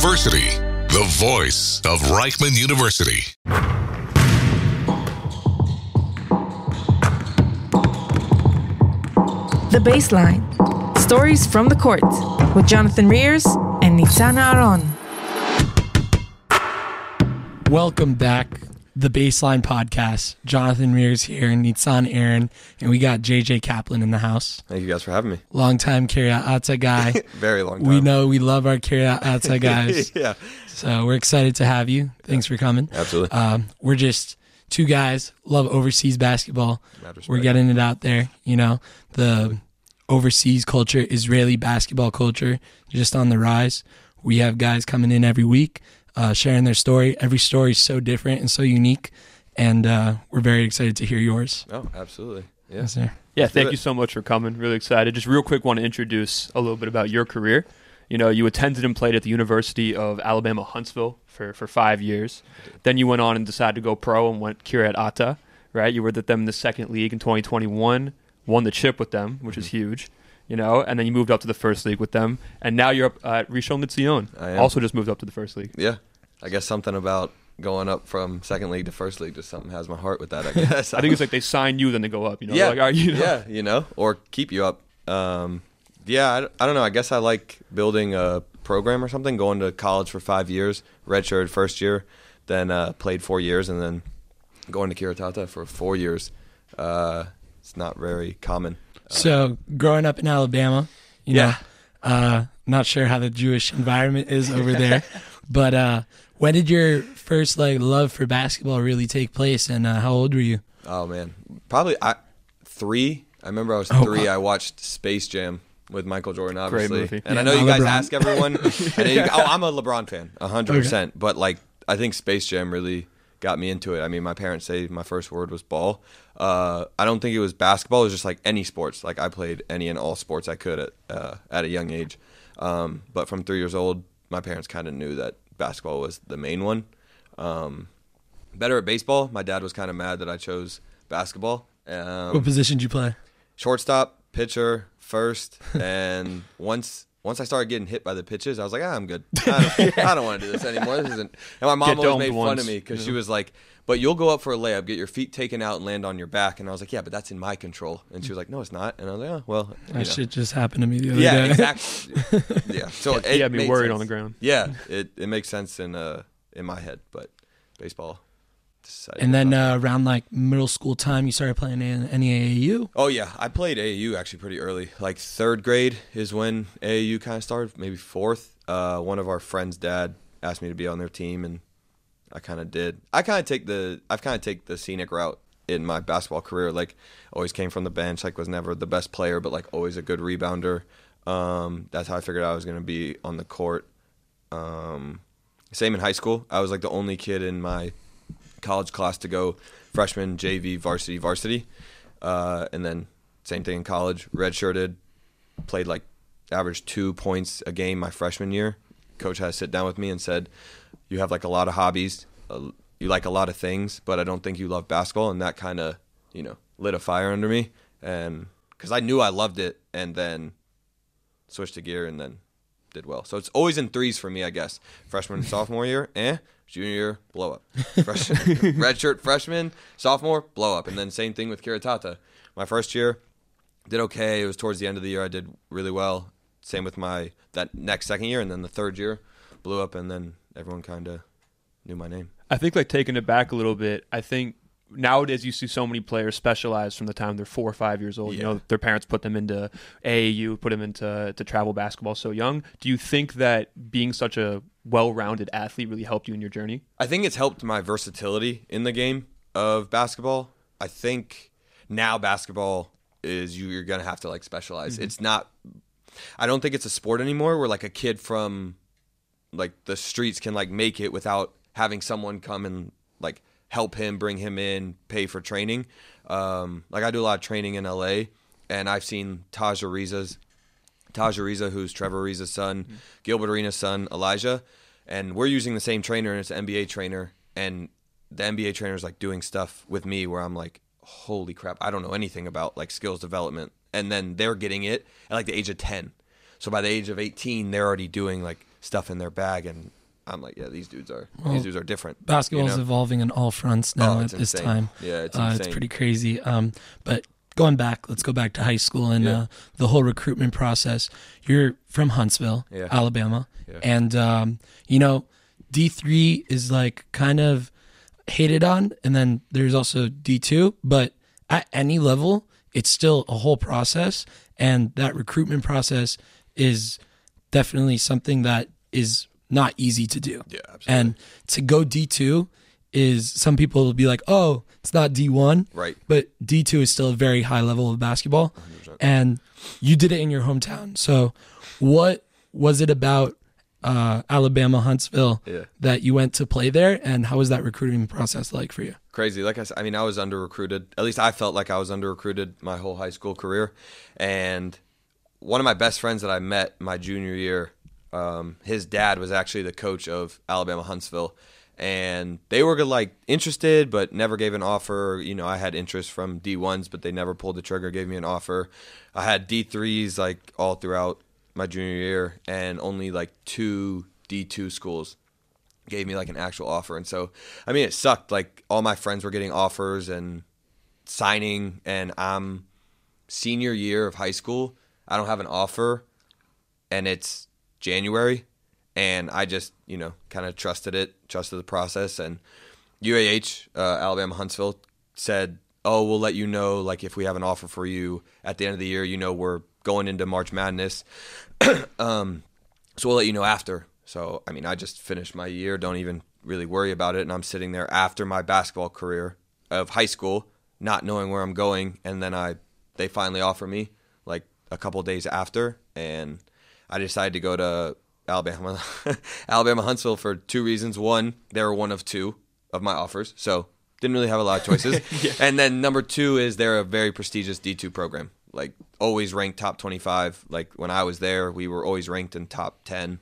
University, the voice of Reichman University. The Baseline. Stories from the court with Jonathan Rears and Nitzan Aron. Welcome back, The Baseline Podcast. Jonathan Rears here, Nitzan Aaron, and we got JJ Kaplan in the house. Thank you guys for having me. Long-time Kiryat Ata guy. Very long time. We know we love our Kiryat Ata guys. Yeah. So we're excited to have you. Thanks for coming. Absolutely. We're just two guys, love overseas basketball. We're getting it out there, you know. The overseas culture, Israeli basketball culture, just on the rise. We have guys coming in every week, sharing their story. Every story is so different and so unique, and we're very excited to hear yours. Oh, absolutely. Yeah. Yes, sir. Yeah, thank you so much for coming. Really excited. Just real quick, want to introduce a little bit about your career. You know, you attended and played at the University of Alabama, Huntsville for 5 years. Then you went on and decided to go pro and went Kiryat Ata, right? You were with them in the second league in 2021, won the chip with them, which is huge, you know, and then you moved up to the first league with them. And now you're up at Rishon LeZion. Also just moved up to the first league. Yeah. I guess something about going up from second league to first league, just something has my heart with that, I guess. I think it's like they sign you, then they go up, you know? Yeah. Like, are you know? Yeah, you know, or keep you up. I don't know. I guess I like building a program or something, going to college for 5 years, redshirted first year, then played 4 years, and then going to Kiryat Ata for 4 years. It's not very common. So growing up in Alabama, you know, not sure how the Jewish environment is over there, but when did your first love for basketball really take place, and how old were you? Oh man, probably 3. I remember I was 3. I watched Space Jam with Michael Jordan, obviously. Great movie. And Yeah, I know you guys LeBron. ask everyone. I'm a LeBron fan, 100%. But I think Space Jam really got me into it. I mean, my parents say my first word was ball. I don't think it was basketball. It was just like any sports. Like I played any and all sports I could at a young age. But from 3 years old, my parents kind of knew that basketball was the main one. Better at baseball. My dad was kind of mad that I chose basketball. What position did you play? Shortstop, pitcher, first, and once I started getting hit by the pitches, I was like, I'm good. I don't want to do this anymore. This isn't. And my mom always made fun of me because she was like, but you'll go up for a layup, get your feet taken out, and land on your back. And I was like, yeah, but that's in my control. And she was like, no, it's not. And I was like, oh, well. That shit just happened to me the other Yeah, day. exactly. Yeah. So He had me made worried sense. on the ground. Yeah, it makes sense in my head, but baseball. And then around middle school time, you started playing in NEAU? Oh, yeah. I played AAU actually pretty early. Like 3rd grade is when AAU kind of started, maybe 4th. One of our friends' dad asked me to be on their team, and I kind of did. I've kind of take the scenic route in my basketball career. Like, always came from the bench, was never the best player, but, always a good rebounder. That's how I figured I was going to be on the court. Same in high school. I was, the only kid in my college class to go freshman, JV, varsity. And then same thing in college, redshirted, played averaged 2 points a game my freshman year. Coach had to sit down with me and said, you have a lot of hobbies, you like a lot of things, but I don't think you love basketball. And that kind of, lit a fire under me. And because I knew I loved it, and then switched to gear and then did well. So it's always in threes for me, I guess. Freshman, sophomore year, junior year, blow up. Redshirt freshman, sophomore, blow up. And then same thing with Kiryat Ata. My first year, did okay. It was towards the end of the year I did really well. Same with that next second year, and then the third year, blew up, and then everyone kind of knew my name. I think taking it back a little bit, I think nowadays you see so many players specialize from the time they're 4 or 5 years old. Yeah. You know, their parents put them into AAU, put them into travel basketball so young. Do you think that being such a well-rounded athlete really helped you in your journey? I think it's helped my versatility in the game of basketball. I think now basketball is you're going to have to specialize. Mm-hmm. It's not – I don't think it's a sport anymore where a kid from the streets can make it without having someone come and help him, bring him in, pay for training. I do a lot of training in LA, and I've seen Taj Ariza, who's Trevor Ariza's son, Gilbert Arenas' son, Elijah, and we're using the same trainer, and it's an NBA trainer, and the NBA trainer is doing stuff with me where I'm holy crap, I don't know anything about skills development, and then they're getting it at the age of 10. So by the age of 18, they're already doing stuff in their bag, and I'm like, yeah, these dudes are different. Basketball is evolving on all fronts now at this time. Yeah, it's insane. It's pretty crazy. But let's go back to high school and the whole recruitment process. You're from Huntsville, Alabama, and D3 is like kind of hated on, and then there's also D2. But at any level, it's still a whole process, and that recruitment process is definitely something that is not easy to do. Yeah, absolutely. And to go D2 is, some people will be like, oh, it's not D1. Right. But D2 is still a very high level of basketball. 100%. And you did it in your hometown. So what was it about Alabama, Huntsville, that you went to play there? And how was that recruiting process like for you? Crazy. Like I said, I mean, I was under-recruited. At least I felt like I was under-recruited my whole high school career. And one of my best friends that I met my junior year, his dad was actually the coach of Alabama Huntsville, and they were like interested but never gave an offer. I had interest from D1s, but they never pulled the trigger, gave me an offer. I had D3s like all throughout my junior year, and only like 2 D2 schools gave me like an actual offer. And so, I mean, it sucked. Like, all my friends were getting offers and signing, and I'm senior year of high school. I don't have an offer, and it's January, and I just, kind of trusted the process. And UAH, Alabama Huntsville, said, oh, we'll let you know, like, if we have an offer for you at the end of the year. We're going into March Madness, so we'll let you know after. So, I mean, I just finished my year, don't even really worry about it, and I'm sitting there after my basketball career of high school, not knowing where I'm going, and then they finally offer me, like, a couple of days after, and I decided to go to Alabama Huntsville for 2 reasons. One, they were one of 2 of my offers, so didn't really have a lot of choices. And then number 2 is they're a very prestigious D2 program, like always ranked top 25. Like, when I was there, we were always ranked in top 10.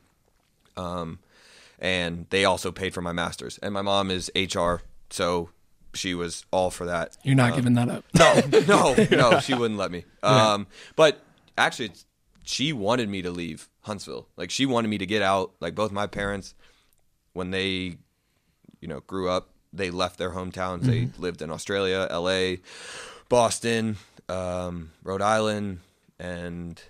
And they also paid for my master's. And my mom is HR, so she was all for that. You're not giving that up. No, she wouldn't let me. But actually, she wanted me to leave Huntsville. Like, she wanted me to get out. Like, both my parents, when they, grew up, they left their hometowns. Mm-hmm. They lived in Australia, LA, Boston, Rhode Island, and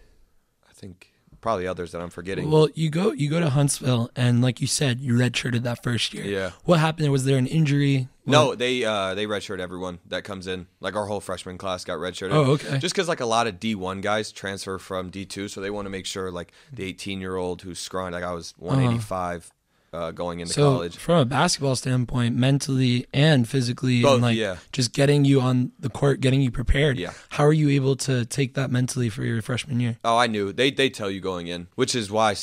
I think probably others that I'm forgetting. Well, you go to Huntsville, and like you said, you redshirted that first year. Yeah. What happened? Was there an injury? No, they redshirt everyone that comes in. Like, our whole freshman class got redshirted. Oh, okay. Just because, like, a lot of D1 guys transfer from D2, so they want to make sure, like, the 18-year-old who's scrawny, like I was 185 going into college. From a basketball standpoint, mentally and physically, both, and just getting you on the court, getting you prepared. Yeah. How are you able to take that mentally for your freshman year? Oh, I knew. They tell you going in, which is why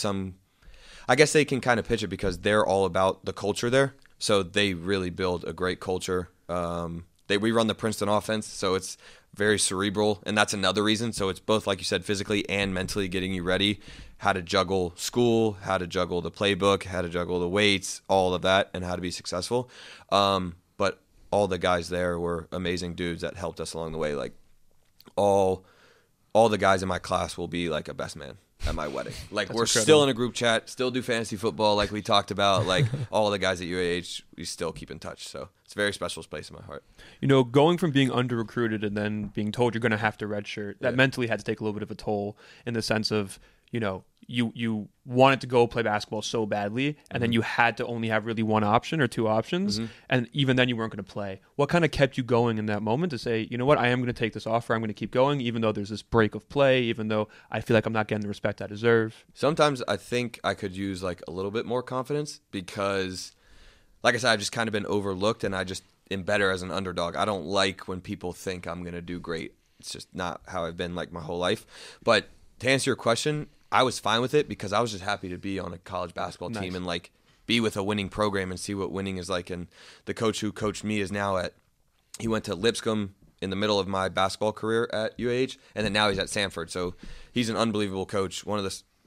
I guess they can kind of pitch it because they're all about the culture there. So they really build a great culture. We run the Princeton offense, so it's very cerebral, and that's another reason. So it's both, like you said, physically and mentally getting you ready, how to juggle school, how to juggle the playbook, how to juggle the weights, all of that, and how to be successful. But all the guys there were amazing dudes that helped us along the way. Like, all the guys in my class will be like a best man at my wedding. Like, we're incredible. Still in a group chat, still do fantasy football like we talked about. Like, all the guys at UAH, we still keep in touch. So it's a very special place in my heart. Going from being under-recruited and then being told you're going to have to redshirt, that mentally had to take a little bit of a toll, in the sense of, you wanted to go play basketball so badly, and then you had to only have really one option or 2 options, and even then you weren't going to play. What kind of kept you going in that moment to say, you know what, I am going to take this offer, I'm going to keep going, even though there's this break of play, even though I feel like I'm not getting the respect I deserve? Sometimes I think I could use like a little bit more confidence because, like I said, I've just kind of been overlooked, and I just am better as an underdog. I don't like when people think I'm going to do great. It's just not how I've been like my whole life. But to answer your question, I was fine with it because I was just happy to be on a college basketball team and like be with a winning program and see what winning is like. And the coach who coached me is now he went to Lipscomb in the middle of my basketball career at UAH, and then now he's at Samford. So he's an unbelievable coach,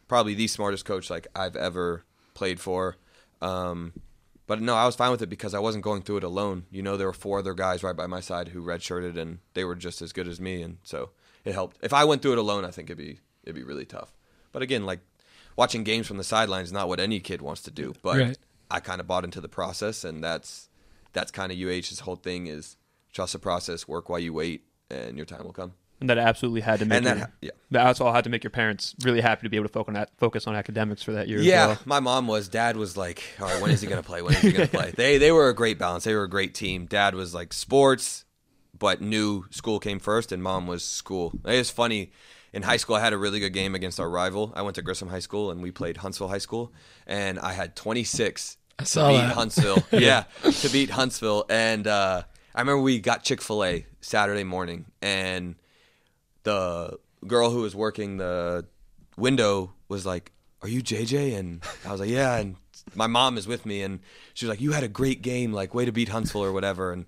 probably the smartest coach like I've ever played for. But no, I was fine with it because I wasn't going through it alone. There were 4 other guys right by my side who redshirted, and they were just as good as me, and so it helped. If I went through it alone, I think it'd be really tough. But again, like, watching games from the sidelines is not what any kid wants to do. But I kind of bought into the process, and that's kind of UH's whole thing is trust the process, work while you wait, and your time will come. And that absolutely had to make that's all had to make your parents really happy to be able to focus on academics for that year. Yeah, as well. my dad was like, all right, when is he going to play? When is he going to play? They were a great balance. They were a great team. Dad was like sports, but knew school came first, and mom was school. It's funny. In high school, I had a really good game against our rival. I went to Grissom High School, and we played Huntsville High School, and I had 26 to beat Huntsville. Yeah, to beat Huntsville. And I remember we got Chick-fil-A Saturday morning, and the girl who was working the window was like, "Are you JJ?" And I was like, "Yeah." And my mom is with me, and she was like, "You had a great game, like way to beat Huntsville or whatever." And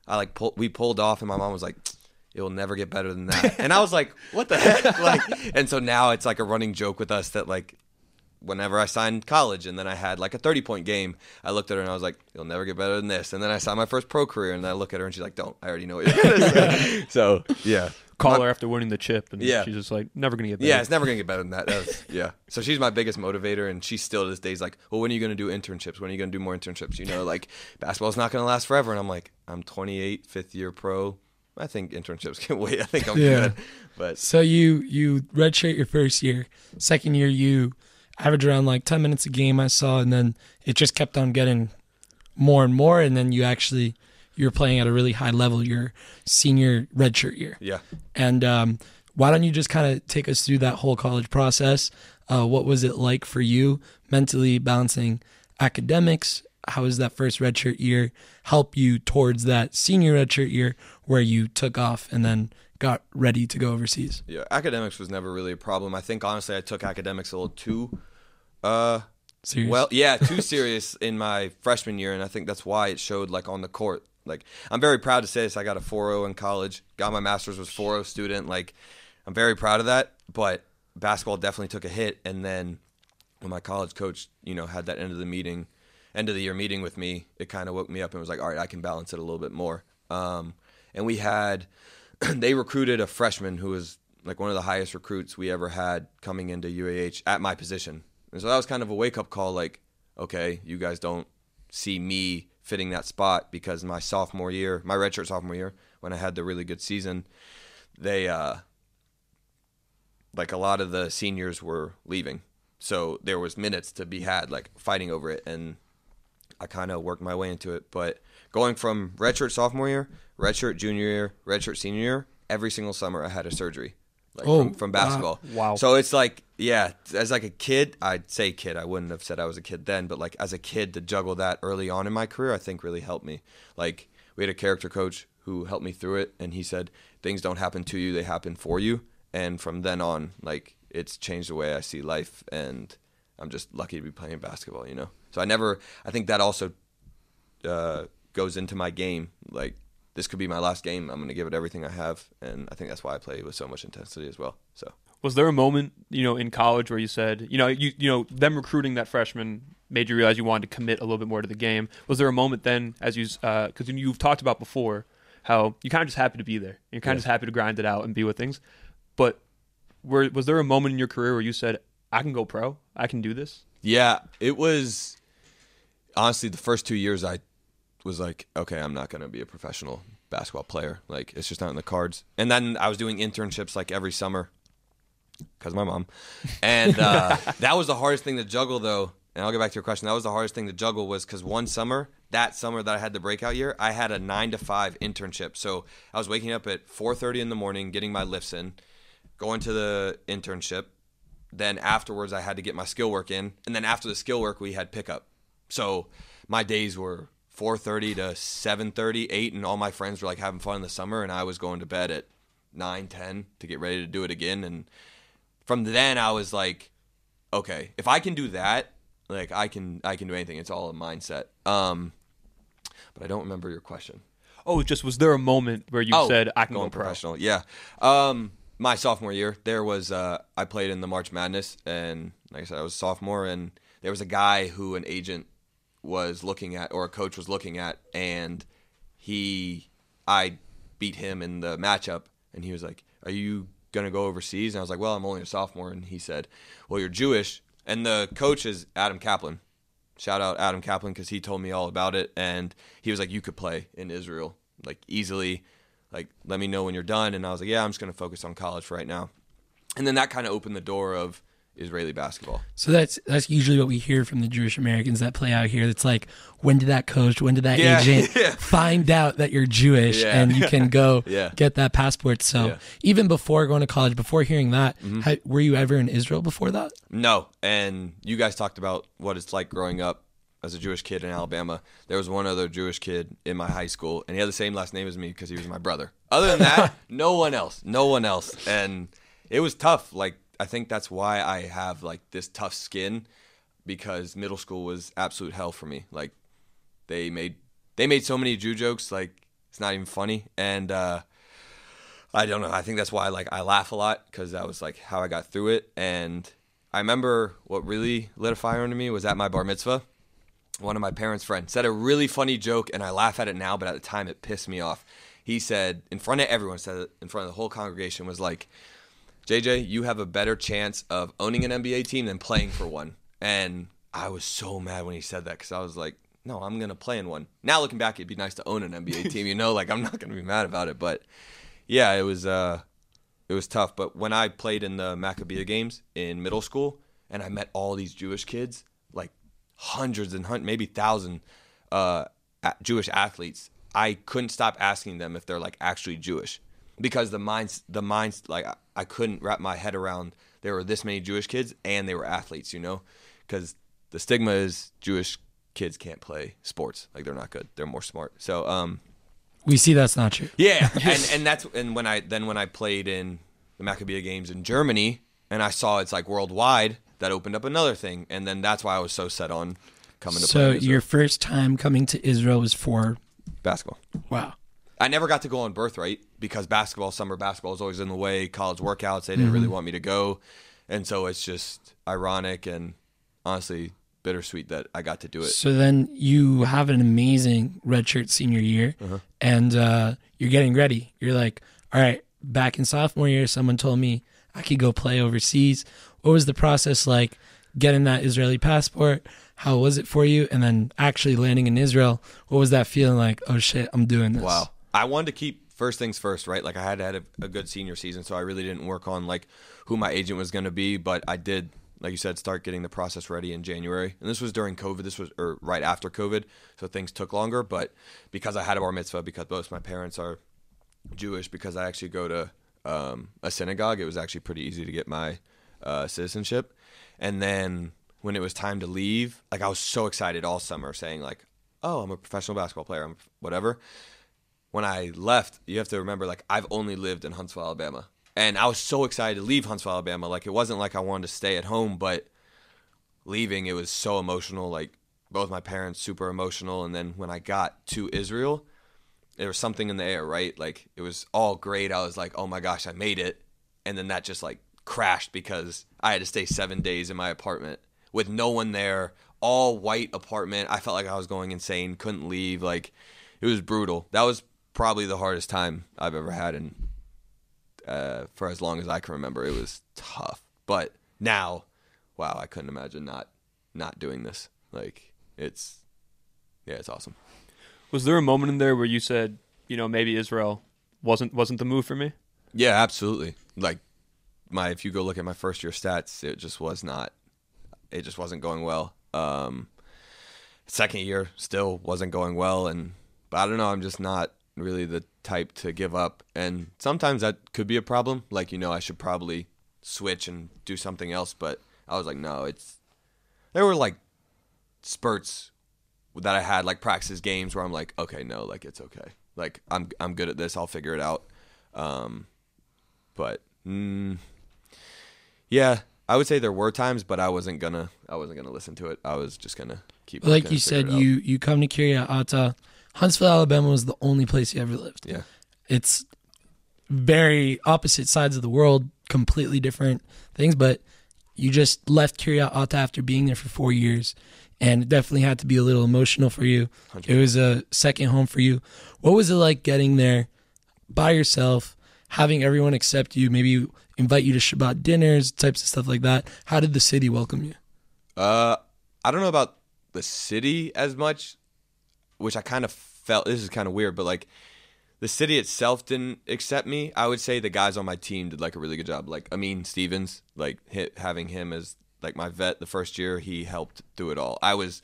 I we pulled off, and my mom was like, "It will never get better than that." And I was like, "What the heck?" Like, and so now it's like a running joke with us that like whenever I signed college and then I had like a 30-point game, I looked at her and I was like, "You'll never get better than this." And then I signed my first pro career, and I look at her and she's like, "Don't, I already know what you're gonna say." So yeah. Call her after winning the chip, and she's just like, never going to get better. Yeah, it's never going to get better than that. Yeah. So she's my biggest motivator, and she still to this day is like, "Well, when are you going to do internships? When are you going to do more internships? You know, like, basketball's not going to last forever." And I'm like, I'm 28, fifth-year pro. I think internships can wait. I think I'm good. But so you redshirt your first year. Second year, you average around like 10 minutes a game, I saw, and then it just kept on getting more and more, and then you're playing at a really high level your senior redshirt year. Yeah. And why don't you just kind of take us through that whole college process? What was it like for you mentally balancing academics? How does that first redshirt year help you towards that senior redshirt year where you took off and then got ready to go overseas? Yeah, academics was never really a problem. I think, honestly, I took academics a little too serious? Well, yeah, too serious in my freshman year, and I think that's why it showed like on the court. Like, I'm very proud to say this. I got a 4.0 in college. Got my master's, was 4.0 student. Like, I'm very proud of that. But basketball definitely took a hit. And then when my college coach, had that end of the year meeting with me, it kind of woke me up and was like, all right, I can balance it a little bit more. And we had, they recruited a freshman who was like one of the highest recruits we ever had coming into UAH at my position. And so that was kind of a wake-up call, like, okay, you guys don't see me fitting that spot, because my redshirt sophomore year, when I had the really good season, they like a lot of the seniors were leaving, so there was minutes to be had, like fighting over it, and I kind of worked my way into it. But going from redshirt sophomore year, redshirt junior year, redshirt senior year, every single summer I had a surgery. Like from basketball. Wow. So it's like, yeah, as like a kid, I'd say kid. I wouldn't have said I was a kid then, but like as a kid to juggle that early on in my career, I think really helped me. Like, we had a character coach who helped me through it, and he said, things don't happen to you, they happen for you. And from then on, like, it's changed the way I see life, and I'm just lucky to be playing basketball, So I think that also goes into my game. Like, this could be my last game. I'm going to give it everything I have, and I think that's why I play with so much intensity as well. So, was there a moment, in college where you said, them recruiting that freshman made you realize you wanted to commit a little bit more to the game? Was there a moment then, as because you've talked about before how you kind of just happy to be there, you're kind of just happy to grind it out and be with things, but was there a moment in your career where you said, I can go pro, I can do this? Yeah, it was honestly the first 2 years I was like, okay, I'm not going to be a professional basketball player. Like, it's just not in the cards. And then I was doing internships like every summer because of my mom. And that was the hardest thing to juggle, though. And I'll get back to your question. That was the hardest thing to juggle, was because that summer that I had the breakout year, I had a 9 to 5 internship. So I was waking up at 4:30 in the morning, getting my lifts in, going to the internship. Then afterwards, I had to get my skill work in. And then after the skill work, we had pickup. So my days were 4:30 to 7:30, 8, and all my friends were like having fun in the summer, and I was going to bed at 9, 10 to get ready to do it again. And from then I was like, okay, if I can do that, like I can do anything. It's all a mindset. But I don't remember your question. Oh, was there a moment where you said I can go pro? Professional? Yeah. My sophomore year, there was I played in the March Madness, and like I said, I was a sophomore, and there was a guy who an agent was looking at, or a coach was looking at, and I beat him in the matchup, and he was like, "Are you gonna go overseas?" And I was like, "Well, I'm only a sophomore." And he said, "Well, you're Jewish. And the coach is Adam Kaplan. Shout out Adam Kaplan because he told me all about it. And he was like, you could play in Israel, like easily. Like, let me know when you're done. And I was like, yeah, I'm just going to focus on college for right now. And then that kind of opened the door of Israeli basketball. So that's usually what we hear from the Jewish Americans that play out here. It's like, when did that coach, when did that agent find out that you're Jewish and you can go get that passport? So even before going to college, before hearing that, were you ever in Israel before that? No. And you guys talked about what it's like growing up as a Jewish kid in Alabama. There was one other Jewish kid in my high school, and he had the same last name as me because he was my brother. Other than that, no one else. And it was tough. Like, I think that's why I have like this tough skin, because middle school was absolute hell for me. Like, they made so many Jew jokes, like it's not even funny. And I don't know. I think that's why like I laugh a lot, because that was like how I got through it. And I remember what really lit a fire under me was at my bar mitzvah. One of my parents' friends said a really funny joke, and I laugh at it now, but at the time it pissed me off. He said, in front of everyone, said it in front of the whole congregation, was like, JJ, you have a better chance of owning an NBA team than playing for one. And I was so mad when he said that, because I was like, no, I'm going to play in one. Now looking back, it'd be nice to own an NBA team, like I'm not going to be mad about it. But yeah, it was tough. But when I played in the Maccabea games in middle school, and I met all these Jewish kids, like hundreds and maybe 1,000 Jewish athletes, I couldn't stop asking them if they're like actually Jewish, because the minds like I couldn't wrap my head around there were this many Jewish kids and they were athletes, because the stigma is Jewish kids can't play sports, like they're not good, they're more smart. So we see that's not true. Yeah, and when I played in the Maccabea games in Germany, and I saw it's like worldwide, that opened up another thing, and then that's why I was so set on coming to play in Israel. So your first time coming to Israel was for basketball. Wow. I never got to go on birthright because summer basketball was always in the way. College workouts, they didn't really want me to go, and so it's just ironic and honestly bittersweet that I got to do it. So then you have an amazing redshirt senior year, and you're getting ready. You're like, all right, back in sophomore year, someone told me I could go play overseas. What was the process like getting that Israeli passport? How was it for you? And then actually landing in Israel, what was that feeling like? Oh shit, I'm doing this. Wow. I wanted to keep first things first, right? Like I had a good senior season, so I really didn't work on like who my agent was going to be, but I did, like you said, start getting the process ready in January. And this was during COVID. This was right after COVID, so things took longer. But because I had a bar mitzvah, because both my parents are Jewish, because I actually go to a synagogue, it was actually pretty easy to get my citizenship. And then when it was time to leave, like I was so excited all summer, saying like, oh, I'm a professional basketball player, I'm whatever. When I left, you have to remember, like, I've only lived in Huntsville, Alabama. And I was so excited to leave Huntsville, Alabama. Like, it wasn't like I wanted to stay at home, but leaving, it was so emotional. Like, both my parents, super emotional. And then when I got to Israel, there was something in the air, right? Like, it was all great. I was like, oh my gosh, I made it. And then that just, like, crashed because I had to stay 7 days in my apartment with no one there, all white apartment. I felt like I was going insane, couldn't leave. Like, it was brutal. That was probably the hardest time I've ever had in for as long as I can remember. It was tough. But now, wow, I couldn't imagine not doing this. Like, it's awesome. Was there a moment in there where you said, maybe Israel wasn't the move for me? Yeah, absolutely. Like, if you go look at my first year stats, it just wasn't going well. Second year still wasn't going well, but I don't know, I'm just not really the type to give up, and sometimes that could be a problem. Like, I should probably switch and do something else, but I was like, no, there were like spurts that I had, like practice games where I'm like, okay, no, like it's okay, like I'm good at this, I'll figure it out. But yeah, I would say there were times, but I wasn't gonna listen to it. I was just gonna keep. Like you said, you come to Kiryat Ata. Huntsville, Alabama was the only place you ever lived. Yeah. It's very opposite sides of the world, completely different things, but you just left Kiryat Ata after being there for 4 years, and it definitely had to be a little emotional for you. 100%. It was a second home for you. What was it like getting there by yourself, having everyone accept you, maybe invite you to Shabbat dinners, types of stuff like that? How did the city welcome you? I don't know about the city as much, which I kind of felt, this is kind of weird, but like the city itself didn't accept me. I would say the guys on my team did like a really good job. Like Amin Stevens, like having him as like my vet the first year, he helped do it all. I was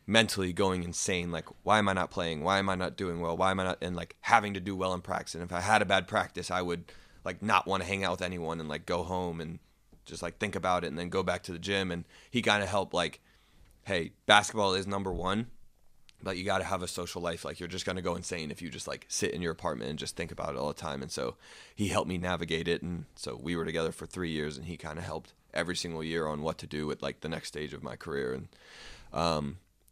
mentally going insane. Like, why am I not playing? Why am I not doing well? Why am I not? And like having to do well in practice. And if I had a bad practice, I would like not want to hang out with anyone and like go home and just like think about it and then go back to the gym. And he kind of helped like, hey, basketball is number one, but you got to have a social life. Like, you're just going to go insane if you just like sit in your apartment and just think about it all the time. And so he helped me navigate it. And so we were together for 3 years, and he kind of helped every single year on what to do with like the next stage of my career. And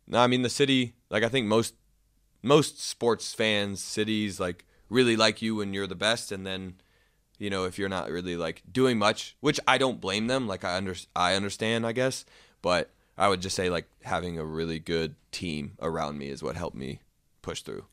no, I mean, the city, like I think most sports fans, cities like really like you when you're the best. And then, you know, if you're not really like doing much, which I don't blame them. Like I understand, I guess, but I would just say like having a really good team around me is what helped me push through.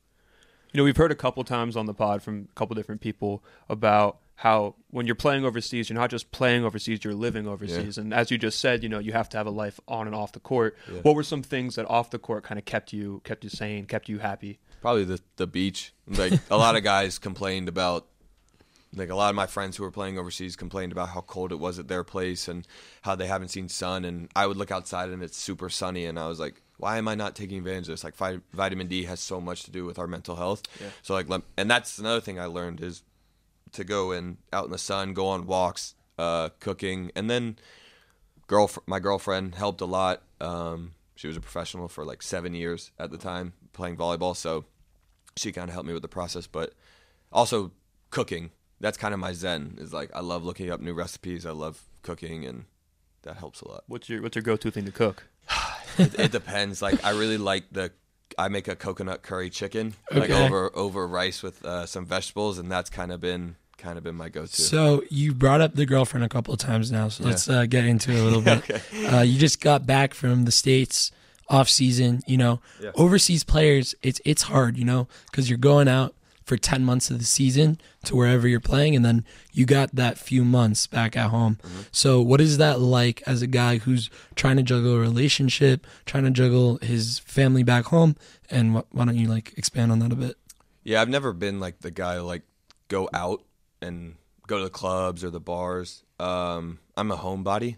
You know, we've heard a couple times on the pod from a couple different people about how when you're playing overseas, you're not just playing overseas, you're living overseas. Yeah. And as you just said, you know, you have to have a life on and off the court. Yeah. What were some things that off the court kind of kept you sane, kept you happy? Probably the beach. Like a lot of guys complained about, like a lot of my friends who were playing overseas complained about how cold it was at their place and how they haven't seen sun. And I would look outside and it's super sunny, and I was like, why am I not taking advantage of this? Like vitamin D has so much to do with our mental health. Yeah. So like, and that's another thing I learned is to go out in the sun, go on walks, cooking. And then my girlfriend helped a lot. She was a professional for like 7 years at the time playing volleyball. So she kind of helped me with the process, but also cooking. That's kind of my zen, is like I love looking up new recipes. I love cooking, and that helps a lot. What's your go-to thing to cook? It depends. Like I really like I make a coconut curry chicken, like over rice with some vegetables, and that's kind of been my go-to. So you brought up the girlfriend a couple of times now, so let's get into it a little bit. Okay. You just got back from the States off season. You know, overseas players, it's hard, you know, because you're going out for 10 months of the season to wherever you're playing, and then you got that few months back at home. Mm-hmm. So what is that like as a guy who's trying to juggle a relationship, trying to juggle his family back home? And why don't you like expand on that a bit? Yeah, I've never been like the guy to like go out and go to the clubs or the bars. I'm a homebody.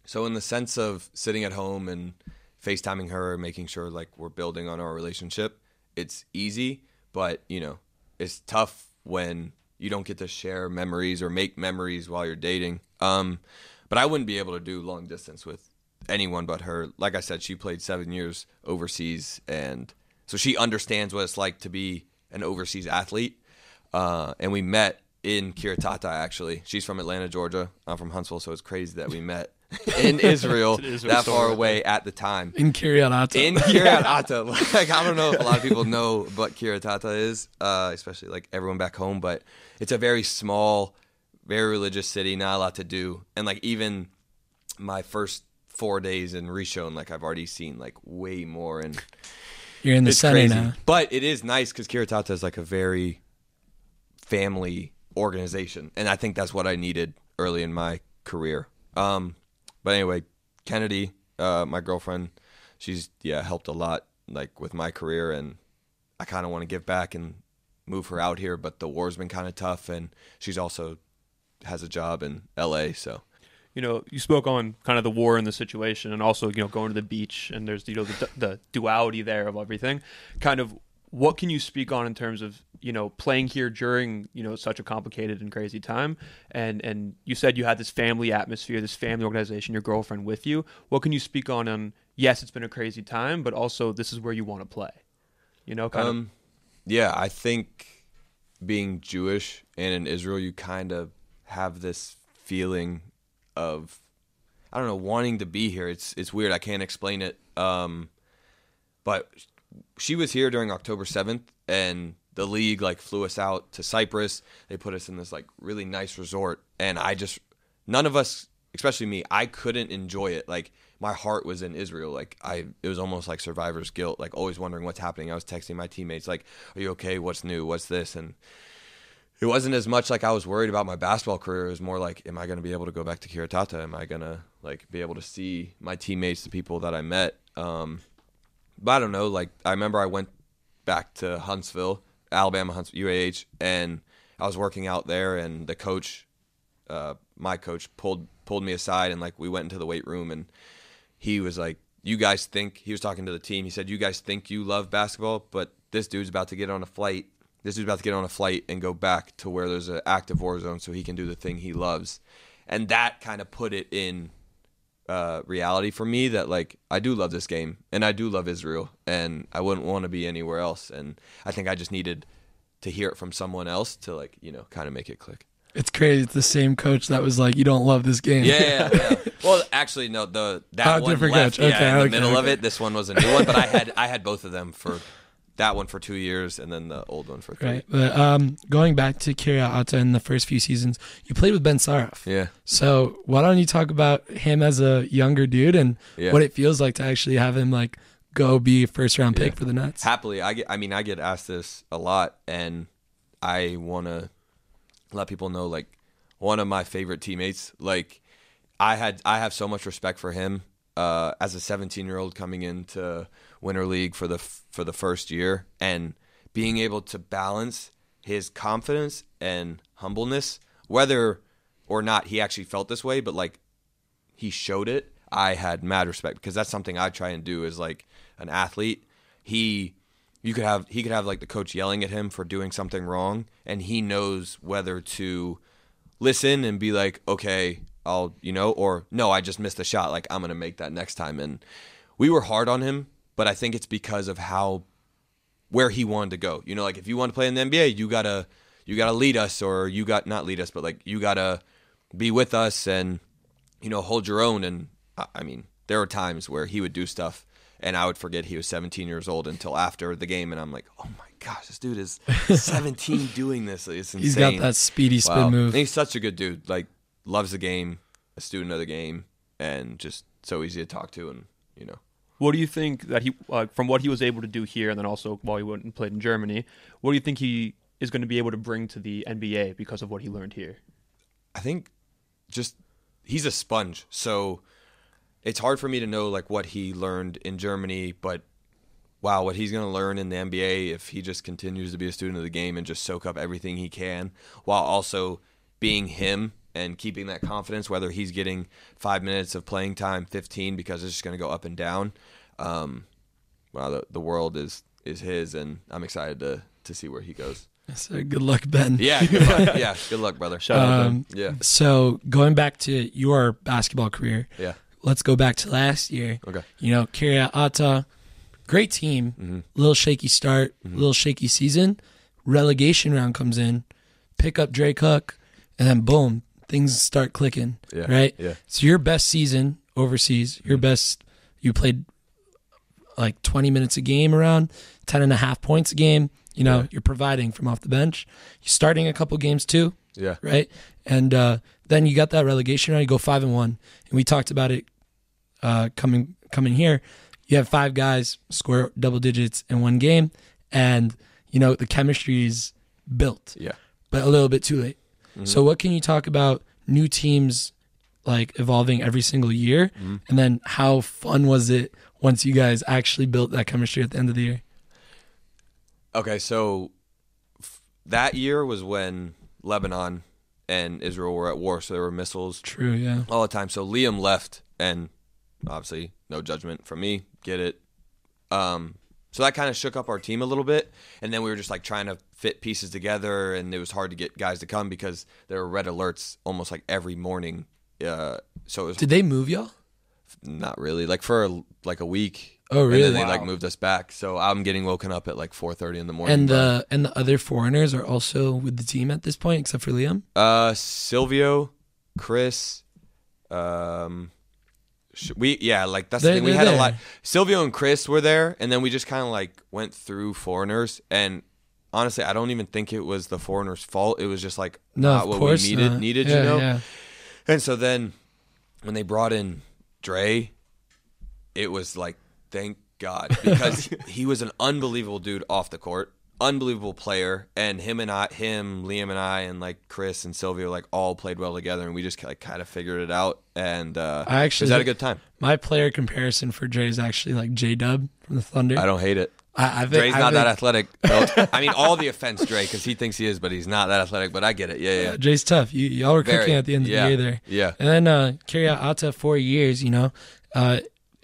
So in the sense of sitting at home and FaceTiming her, making sure like we're building on our relationship, it's easy, but you know, it's tough when you don't get to share memories or make memories while you're dating. But I wouldn't be able to do long distance with anyone but her. Like I said, she played 7 years overseas, and so she understands what it's like to be an overseas athlete. And we met in Kiryat, actually. She's from Atlanta, Georgia. I'm from Huntsville, so it's crazy that we met in Israel that far away at the time. In Kiryat. In Kiryat. Like, I don't know if a lot of people know what Kiryat is, especially like everyone back home, but it's a very small, very religious city, not a lot to do. And like even my first 4 days in Rishon, like I've already seen like way more, and you're in the center now. But it is nice because Kiryat is like a very family organization, and I think that's what I needed early in my career. But anyway, Kennedy, my girlfriend, she's helped a lot like with my career, and I kind of want to give back and move her out here, but the war's been kind of tough, and she's also has a job in LA. So, you know, you spoke on kind of the war and the situation, and also, you know, going to the beach, and there's, you know, the duality there of everything. Kind of, what can you speak on in terms of, you know, playing here during, you know, such a complicated and crazy time? And you said you had this family atmosphere, this family organization, your girlfriend with you. What can you speak on, yes, it's been a crazy time, but also this is where you want to play, you know, kind of. Yeah, I think being Jewish and in Israel, you kind of have this feeling of, I don't know, wanting to be here. It's weird. I can't explain it. But she was here during October 7th, and the league like flew us out to Cyprus. They put us in this like really nice resort, and none of us, especially me, I couldn't enjoy it. Like my heart was in Israel. Like it was almost like survivor's guilt, like always wondering what's happening. I was texting my teammates like, are you okay? What's new? What's this? And it wasn't as much like I was worried about my basketball career. It was more like, am I going to be able to go back to Kiritata? Am I going to like be able to see my teammates, the people that I met? But I don't know. Like, I remember I went back to Huntsville, Alabama, Huntsville, UAH, and I was working out there, and the coach, my coach, pulled me aside, and like we went into the weight room, and he was like, "You guys think," he was talking to the team. He said, "You guys think you love basketball, but this dude's about to get on a flight. This dude's about to get on a flight and go back to where there's an active war zone so he can do the thing he loves." And that kind of put it in reality for me that like I do love this game and I do love Israel and I wouldn't want to be anywhere else. And I think I just needed to hear it from someone else to like, you know, kind of make it click. It's crazy. It's the same coach that was like, "You don't love this game." Yeah. Well, actually, no. That one different left. coach. Okay, in the middle of it. This one was a new one, but I had both of them for that one for 2 years, and then the old one for 3. Right. But going back to Kiryat Ata in the first few seasons, you played with Ben Saraf. Yeah. So why don't you talk about him as a younger dude and what it feels like to actually have him like go be a first round pick for the Nets? Happily, I get asked this a lot, and I want to let people know like one of my favorite teammates. Like I have so much respect for him as a 17-year-old coming into Winter League for the first year and being able to balance his confidence and humbleness, whether or not he actually felt this way, but like he showed it. I had mad respect because that's something I try and do as like an athlete. He could have like the coach yelling at him for doing something wrong, and he knows whether to listen and be like, okay, I'll, you know, or no, I just missed a shot. Like I'm going to make that next time. And we were hard on him, but I think it's because of where he wanted to go. You know, like if you want to play in the NBA, you gotta lead us, or not lead us, but like you gotta be with us and, you know, hold your own. And I mean, there were times where he would do stuff and I would forget he was 17 years old until after the game, and I'm like, oh my gosh, this dude is 17 doing this. It's insane. He's got that speedy spin move. And he's such a good dude. Like loves the game, a student of the game, and just so easy to talk to. And you know, what do you think that he, from what he was able to do here, and then also while he went and played in Germany, what do you think he is going to be able to bring to the NBA because of what he learned here? I think just he's a sponge. So it's hard for me to know like what he learned in Germany, but wow, what he's going to learn in the NBA if he just continues to be a student of the game and just soak up everything he can while also being him and keeping that confidence, whether he's getting 5 minutes of playing time, 15, because it's just going to go up and down. Wow, the world is his, and I'm excited to see where he goes. So good luck, Ben. Yeah, good luck. Yeah, good luck, brother. Shout out, Ben. Yeah. So going back to your basketball career, let's go back to last year. Okay. You know, Kiryat Ata, great team, little shaky start, little shaky season. Relegation round comes in, pick up Drake Hook, and then boom, things start clicking, right? Yeah. So your best season overseas, you played like 20 minutes a game around, 10.5 points a game. You know, you're providing from off the bench. You're starting a couple games too, right? And then you got that relegation round, you go 5-1. And we talked about it coming here. You have 5 guys score double digits in one game, and, you know, the chemistry is built, but a little bit too late. So what can you talk about new teams like evolving every single year, and then how fun was it once you guys actually built that chemistry at the end of the year? Okay, so that year was when Lebanon and Israel were at war, so there were missiles all the time. So Liam left, and obviously no judgment from me, get it. So that kind of shook up our team a little bit, and then we were just like trying to fit pieces together, and it was hard to get guys to come because there were red alerts almost like every morning. So it was, Did they move y'all? Not really, like for a week. Oh, really? And then they like moved us back, so I'm getting woken up at like 4:30 in the morning. And the other foreigners are also with the team at this point, except for Liam. Silvio, Chris, like that's the thing. We had a lot. Silvio and Chris were there, and then we just kind of like went through foreigners. And honestly, I don't even think it was the foreigners' fault. It was just like not what we needed, you know. Yeah. And so then when they brought in Dre, it was like, thank God, because he was an unbelievable dude off the court. unbelievable player, and him, Liam and I, and like Chris and Silvio, like all played well together, and we just like kind of figured it out, and I actually had a good time. My player comparison for Dre is actually like J-Dub from the Thunder. I don't hate it. I think Dre's not that athletic. No, I mean, all the offense, Dre, because he thinks he is, but he's not that athletic. But I get it. Yeah. Dre's tough. Y'all were cooking at the end of the year there. Yeah. And then Kiryat Ata, 4 years.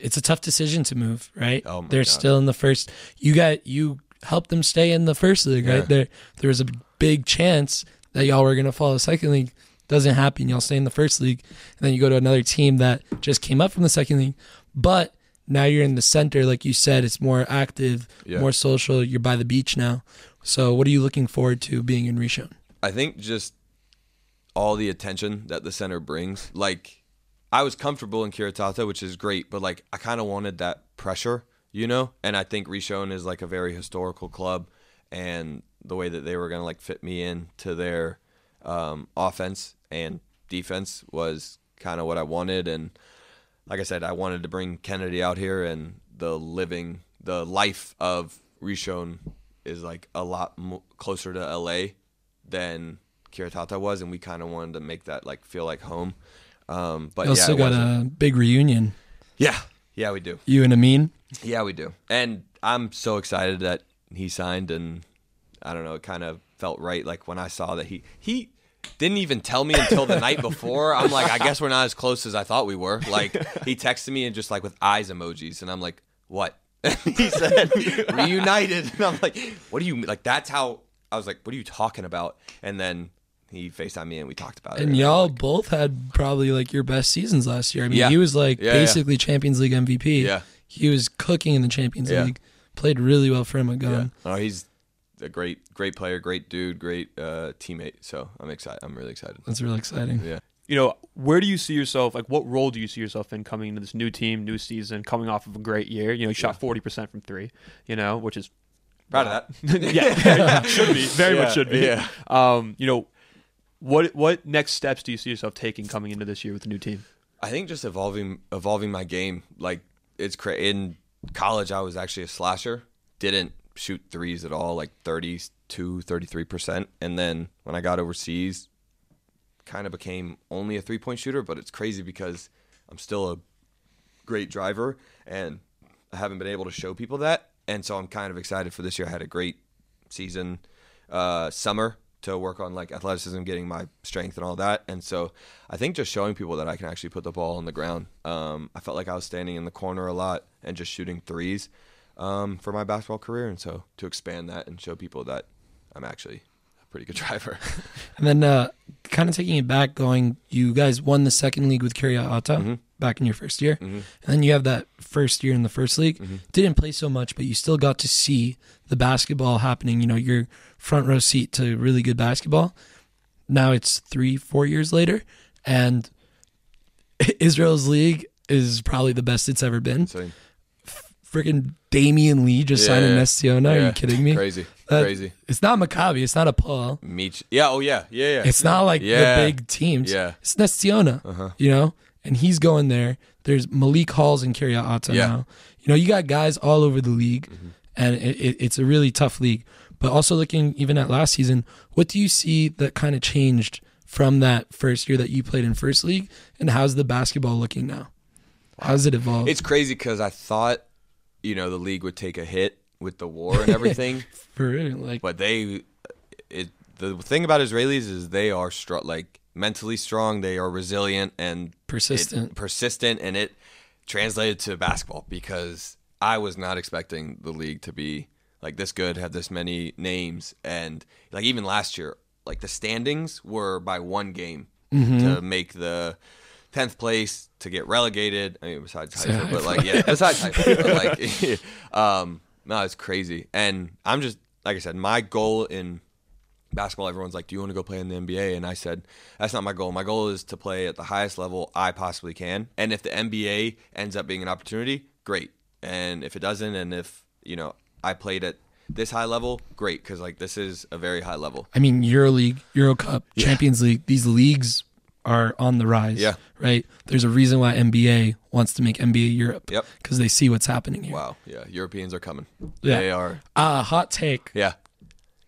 It's a tough decision to move, right? Oh my They're God. still in the first. You helped them stay in the first league, right? There was a big chance that y'all were gonna fall to second league. Doesn't happen. Y'all stay in the first league, and then you go to another team that just came up from the second league, but now you're in the center, like you said. It's more active, more social. You're by the beach now. So, what are you looking forward to being in Rishon? I think just all the attention that the center brings. Like, I was comfortable in Kiryat, which is great, but like I kind of wanted that pressure, And I think Rishon is like a very historical club, and the way that they were gonna like fit me into their offense and defense was kind of what I wanted. And like I said, I wanted to bring Kennedy out here, and the life of Rishon is like a lot closer to LA than Kiryat was, and we kind of wanted to make that like feel like home. But you also got a big reunion. Yeah, we do. You and Amin? Yeah, we do. And I'm so excited that he signed, and I don't know, it kind of felt right. Like when I saw that he didn't even tell me until the night before. I'm like, I guess we're not as close as I thought we were. Like, he texted me and just like with eyes emojis, and I'm like, what? He said, reunited. And I'm like, what do you, like, that's how, I was like, what are you talking about? And then he FaceTimed me and we talked about it. And y'all both had probably like your best seasons last year. I mean, he was like basically Champions League MVP. Yeah. He was cooking in the Champions League. Played really well for him at Gun. Oh, he's a great player, great dude, great teammate. So I'm excited. I'm really excited. That's really exciting. Yeah. Where do you see yourself, like what role do you see yourself in coming into this new team, new season, coming off of a great year? You shot 40% from three, which is proud of that. Yeah, should be. Very much should be. Yeah. What next steps do you see yourself taking coming into this year with the new team? I think just evolving my game. Like, it's in college, I was actually a slasher. Didn't shoot threes at all, like 32, 33%. And then when I got overseas, kind of became only a three-point shooter. But it's crazy because I'm still a great driver, and I haven't been able to show people that. And so I'm kind of excited for this year. I had a great season, summer, to work on like athleticism, getting my strength and all that. And so I think just showing people that I can actually put the ball on the ground. I felt like I was standing in the corner a lot and just shooting threes for my basketball career. And so to expand that and show people that I'm actually a pretty good driver. And then kind of taking it back, you guys won the second league with Kiryat back in your first year. And then you have that first year in the first league. Didn't play so much, but you still got to see the basketball happening. Your front row seat to really good basketball. Now it's 3-4 years later, and Israel's league is probably the best it's ever been. Same. Freaking Damian Lee just signed in Ness Tziono. Are you kidding me? Crazy. It's not Maccabi. It's not a Paul. Yeah. Oh, yeah. It's not like the big teams. Yeah. It's Ness Tziono, and he's going there. There's Malik Halls and Kiryat Ata now. You got guys all over the league, and it's a really tough league. But also looking even at last season, what do you see that kind of changed from that first year that you played in first league, and how's the basketball looking now? How's it evolved? It's crazy because I thought, the league would take a hit with the war and everything. For real, but the thing about Israelis is they are strong, like mentally strong. They are resilient and persistent, and it translated to basketball because I was not expecting the league to be like this good, have this many names, and like even last year, like the standings were by one game to make the 10th place to get relegated. I mean, besides Haifa, but like besides Haifa, but like no, it's crazy. And I'm just like I said, my goal in basketball, everyone's like, do you want to go play in the NBA? And I said, that's not my goal. My goal is to play at the highest level I possibly can. And if the NBA ends up being an opportunity, great. And if it doesn't, and if I played at this high level, great, because like this is a very high level. I mean, EuroLeague, EuroCup, Champions League, these leagues are on the rise. Yeah. Right? There's a reason why NBA wants to make NBA Europe. Yep. Because they see what's happening here. Wow. Yeah. Europeans are coming. Yeah. They are. Hot take. Yeah.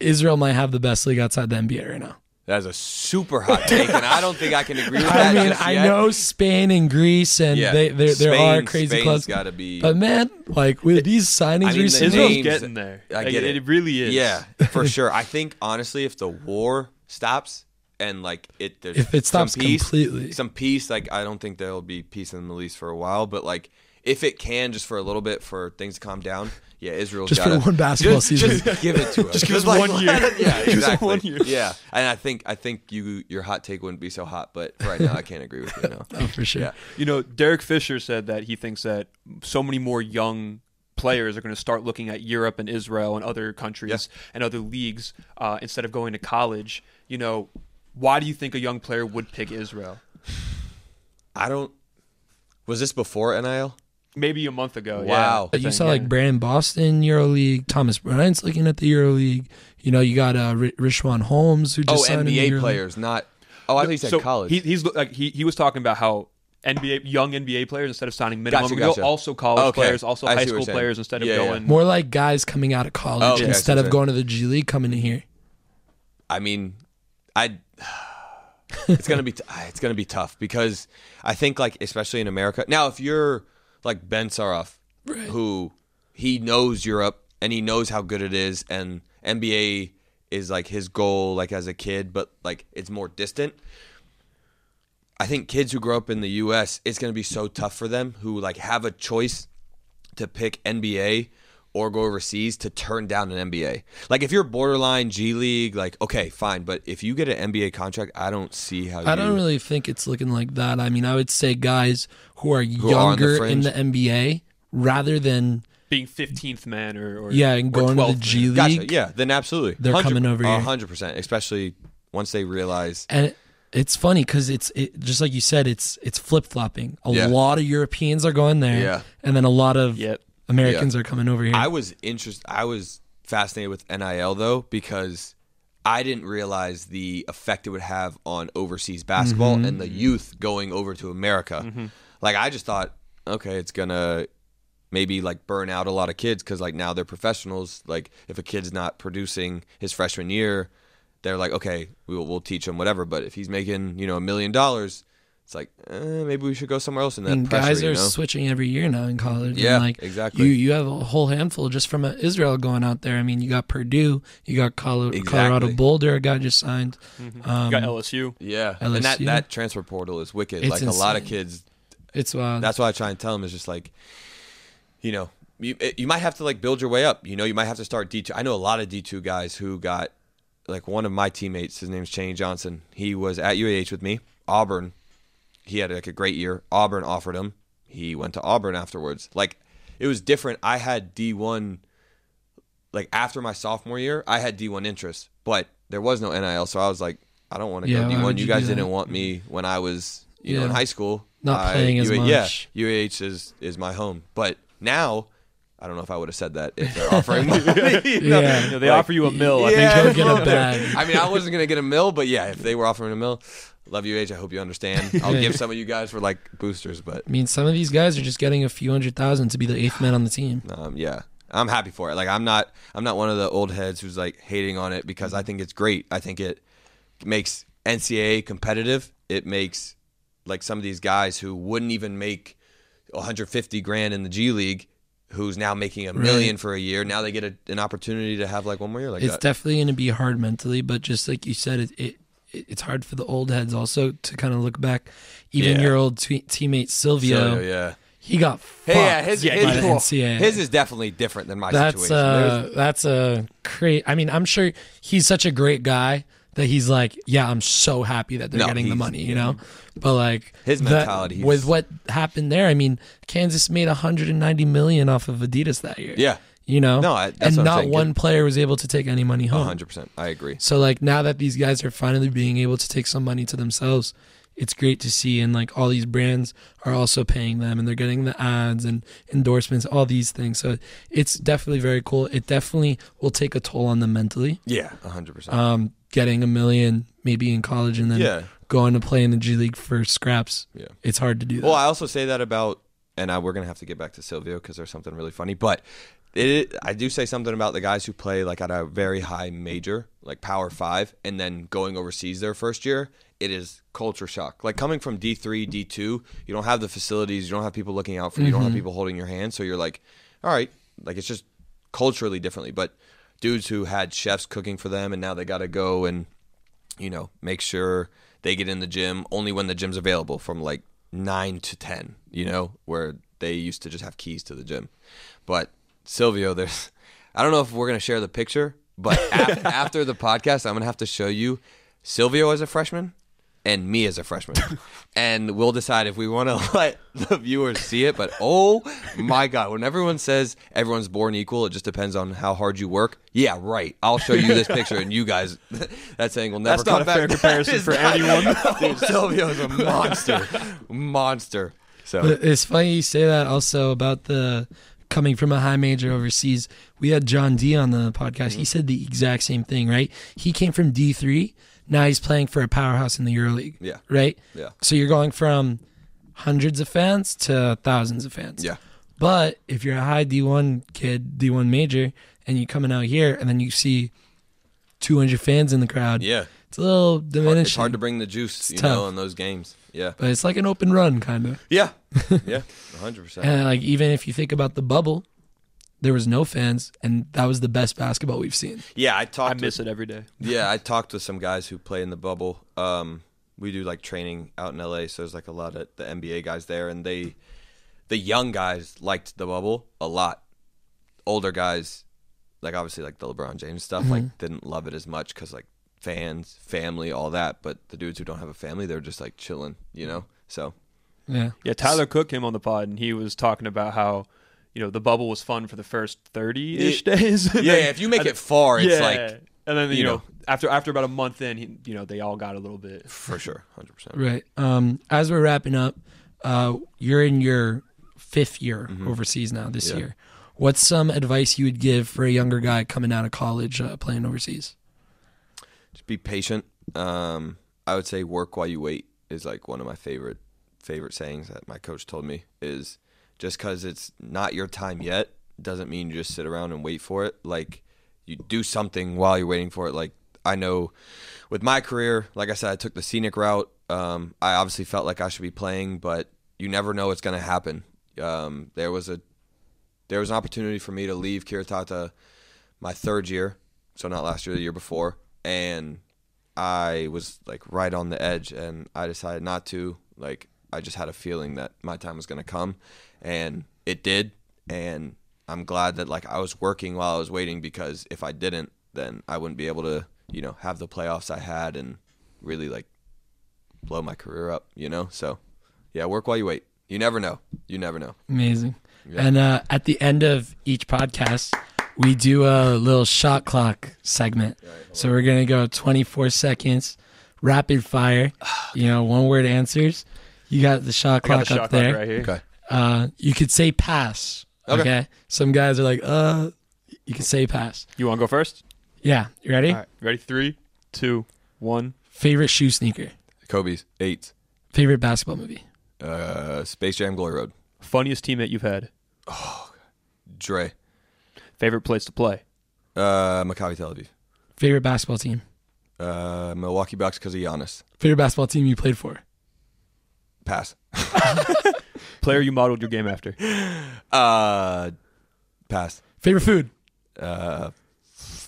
Israel might have the best league outside the NBA right now. That's a super hot take, and I don't think I can agree with I that. mean, just I yet. know Spain and Greece, and there are crazy Spain's clubs. Gotta be, but man, like with these signings I mean, recently, Israel's names, getting there. I get it really is. Yeah, for sure. I think honestly, if the war stops and like there's if it stops some peace, completely, some peace. Like I don't think there'll be peace in the Middle East for a while, but like if it can, just for a little bit, for things to calm down. Yeah, Israel's just gotta, for one basketball season. Just give it to us. Just give us like, 1 year. Yeah, exactly. 1 year. Yeah, and I think your hot take wouldn't be so hot, but right now I can't agree with you. No. Oh, for sure. Yeah. Derek Fisher said that he thinks that so many more young players are going to start looking at Europe and Israel and other countries and other leagues instead of going to college. Why do you think a young player would pick Israel? Was this before NIL? Maybe a month ago. Wow. Yeah, You saw like Brandon Boston EuroLeague, Thomas Bryant's looking at the EuroLeague. You got Rishwan Holmes who just signed in the NBA EuroLeague. players, not. Oh, I thought you said college. He was talking about how young NBA players, instead of signing minimum, Gotcha. also college players, also I see high what school you're saying. players, instead of Yeah, going. More like guys coming out of college Oh, okay, instead I see of what going to the G League coming in here. I mean, it's gonna be tough because I think like especially in America now, if you're like Ben Saroff, who he knows Europe and he knows how good it is, and NBA is like his goal, like as a kid, but like it's more distant. I think kids who grow up in the U.S., it's gonna be so tough for them who like have a choice to pick NBA or go overseas to turn down an NBA. Like if you're borderline G League, like okay, fine, but if you get an NBA contract, I don't see how. I don't really think it's looking like that. I mean, I would say guys who are Who are on the younger in fringe. the NBA rather than being 15th man or and going to the 12th G man. League. Gotcha. Yeah, then absolutely They're coming over here. 100%, especially once they realize. And it's funny because it's just like you said, it's flip flopping. A Yeah. lot of Europeans are going there, Yeah. and then a lot of Yep. Americans are coming over here. I was fascinated with NIL though because I didn't realize the effect it would have on overseas basketball and the youth going over to America. Like I just thought, okay, it's gonna maybe like burn out a lot of kids because like now they're professionals. Like if a kid's not producing his freshman year, they're like, okay, we'll teach him whatever. But if he's making $1 million, it's like maybe we should go somewhere else in that pressure. Guys are switching every year now in college. Yeah, and like exactly. You have a whole handful just from Israel going out there. I mean, you got Purdue, you got Colorado Boulder, a guy just signed. You got LSU. Yeah, LSU. and that transfer portal is wicked. It's like a lot of insane. kids. It's wild. That's why I try and tell them is just like, you might have to like build your way up. You might have to start D2. I know a lot of D2 guys who got like one of my teammates. His name's Chaney Johnson. He was at UAH with me. Auburn. He had like a great year. Auburn offered him. He went to Auburn afterwards. Like it was different. I had D1. Like after my sophomore year, I had D1 interest, but there was no NIL. So I was like, I don't want to go why D1. would You you guys do that? didn't want me when I was in high school. Not playing as much. Yeah, UAH is my home. But now, I don't know if I would have said that if they're offering money. Yeah. They offer you a mill. I Yeah, think Go get a bag. I mean, I wasn't going to get a mill, but yeah, if they were offering a mill, love UH. I hope you understand. I'll give some of you guys for like boosters, but I mean, some of these guys are just getting a few $100,000 to be the 8th man on the team. yeah, I'm happy for it. Like I'm not one of the old heads who's like hating on it because I think it's great. I think it makes NCAA competitive. It makes like some of these guys who wouldn't even make $150,000 in the G League, who's now making $1 million for a year. Now they get an opportunity to have like one more year like It's that. definitely going to be hard mentally, but just like you said, it's hard for the old heads also to kind of look back. Even your old teammate Silvio, yeah. he got fucked his by the NCAA. his is definitely different than my situation. That's a great. I mean, I'm sure he's such a great guy that he's like, yeah, I'm so happy that they're getting the money, you know. But like his mentality with what happened there, I mean, Kansas made $190 million off of Adidas that year. Yeah. You know, that's and what I'm not saying. one player was able to take any money home. 100%. I agree. So like now that these guys are finally being able to take some money to themselves, it's great to see. And like all these brands are also paying them and they're getting the ads and endorsements, all these things. So it's definitely very cool. It definitely will take a toll on them mentally. Yeah, 100%. Getting $1 million maybe in college and then going to play in the G League for scraps. Yeah. It's hard to do that. Well, I also say that about and we're going to have to get back to Silvio because there's something really funny. But I do say something about the guys who play like at a very high major, like Power 5, and then going overseas their first year. It is culture shock. Like coming from D3, D2, you don't have the facilities, you don't have people looking out for you, you don't have people holding your hand. So you're like, all right, like it's just culturally differently. But dudes who had chefs cooking for them and now they got to go and, make sure they get in the gym only when the gym's available from like 9 to 10, where they used to just have keys to the gym. But Silvio, I don't know if we're going to share the picture, but after the podcast, I'm going to have to show you Silvio as a freshman and me as a freshman. And we'll decide if we want to let the viewers see it. But oh my God, when everyone says everyone's born equal, it just depends on how hard you work. Yeah, right. I'll show you this picture and you guys, that saying will never come back. That's not a fair comparison for anyone. Dude, Silvio's a monster. Monster. So it's funny you say that also about the coming from a high major overseas. We had John D on the podcast. He said the exact same thing, right? He came from D3. Now he's playing for a powerhouse in the EuroLeague. Yeah. Right? Yeah. So you're going from hundreds of fans to thousands of fans. Yeah. But if you're a high D1 kid, D1 major, and you're coming out here and then you see 200 fans in the crowd, yeah, it's a little diminishing. It's hard to bring the juice, in those games. Yeah. But it's like an open run, kind of. Yeah. Yeah. 100%. And like even if you think about the bubble, there was no fans, and that was the best basketball we've seen. Yeah, I miss it every day. Yeah, I talked with some guys who play in the bubble. We do like training out in LA, so there's like a lot of the NBA guys there, and the young guys liked the bubble a lot. Older guys, like obviously like the LeBron James stuff, like didn't love it as much because like fans, family, all that. But the dudes who don't have a family, they're just like chilling, So yeah. Tyler Cook came on the pod, and he was talking about how the bubble was fun for the first 30-ish days. Yeah, if you make it far, it's like, and then after about a month in, they all got a little bit for sure, 100%. Right. As we're wrapping up, you're in your 5th year overseas now this year. What's some advice you would give for a younger guy coming out of college playing overseas? Just be patient. I would say work while you wait is like one of my favorite sayings that my coach told me is. Just because it's not your time yet doesn't mean you just sit around and wait for it. Like, you do something while you're waiting for it. Like, I know with my career, like I said, I took the scenic route. I obviously felt like I should be playing, but you never know what's going to happen. There was an opportunity for me to leave Kiritata my 3rd year, so not last year, the year before, and I was, like, right on the edge, and I decided not to. Like, I just had a feeling that my time was going to come. And it did, and I'm glad that like I was working while I was waiting, because if I didn't, then I wouldn't be able to, have the playoffs I had and really like blow my career up, So, yeah, work while you wait. You never know. Amazing. Yeah. And at the end of each podcast, we do a little shot clock segment. Right, so we're gonna go 24 seconds, rapid fire. 1-word answers. You got the shot clock up there. Right here. Okay. You could say pass. Okay. Some guys are like, you could say pass. You want to go first? Yeah. You ready? All right. Ready? 3, 2, 1. Favorite shoe sneaker? Kobe's 8. Favorite basketball movie? Space Jam Glory Road. Funniest teammate you've had? Oh, Dre. Favorite place to play? Maccabi Tel Aviv. Favorite basketball team? Milwaukee Bucks because of Giannis. Favorite basketball team you played for? Pass. Player you modeled your game after? Pass. Favorite food?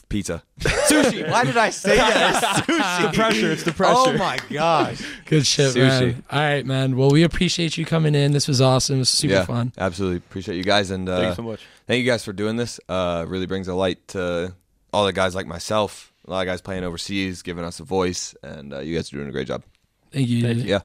Pizza. Sushi. Why did I say that? Sushi. It's the pressure. Oh my gosh. Good shit, Sushi. man. All right, man. Well, we appreciate you coming in. This was awesome. It was super fun. Absolutely. Appreciate you guys. And thank you so much. Thank you guys for doing this. Really brings a light to all the guys like myself. A lot of guys playing overseas, giving us a voice. And you guys are doing a great job. Thank you. Yeah.